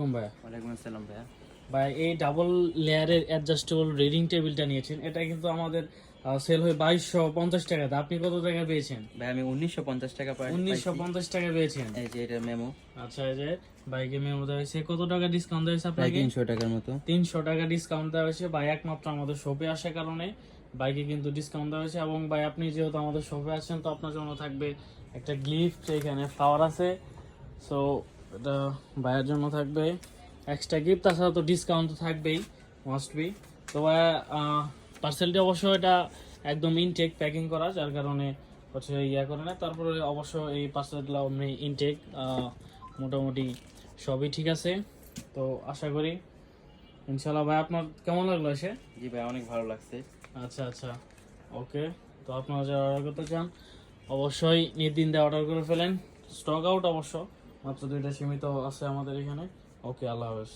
আলাইকুম ভাইয়া। ওয়ালাইকুম আসসালাম ভাইয়া। ভাই এই ডাবল লেয়ারের অ্যাডজাস্টেবল রিডিং টেবিলটা নিয়েছেন, এটা কিন্তু আমাদের সেল হয় 2250 টাকাতে। আপনি কত টাকা পেয়েছেন? ভাই আমি 1950 টাকা পাইছি। 1950 টাকা পেয়েছেন। এই যে এটা মেমো। আচ্ছা, এই যে বাইকে মেমো দেওয়া হয়েছে। কত টাকা ডিসকাউন্ট দেওয়া হয়েছে প্রায় আপনাকে? 300 টাকার মতো। 300 টাকা ডিসকাউন্ট দেওয়া হয়েছে ভাই, একমাত্র আমাদের শপে আসার কারণে বাইকে কিন্তু ডিসকাউন্ট দেওয়া হয়েছে। এবং ভাই আপনি যেহেতু আমাদের শপে আছেন, তো আপনার জন্য থাকবে একটা গিফট, এখানে ফ্লাওয়ার আছে। সো এটা ভাইয়ের জন্য থাকবে এক্সট্রা গিফট, তাছাড়া তো ডিসকাউন্ট তো থাকবেই, মাস্ট বি। তো ভাই পার্সেলটি অবশ্য এটা একদম ইনটেক প্যাকিং করা, যার কারণে হচ্ছে ইয়া করে না। তারপরে অবশ্য এই পার্সেলগুলো এমনি ইনটেক, মোটামুটি সবই ঠিক আছে। তো আশা করি ইনশাল্লাহ। ভাই আপনার কেমন লাগলো এসে? জি ভাই অনেক ভালো লাগছে। আচ্ছা আচ্ছা, ওকে। তো আপনারা যারা অর্ডার করতে চান অবশ্যই নির্দ্বিধায় অর্ডার করে ফেলেন। স্টক আউট অবশ্য মাত্র 2টা সীমিত আছে আমাদের এখানে। ওকে, আল্লাহ হাফেজ।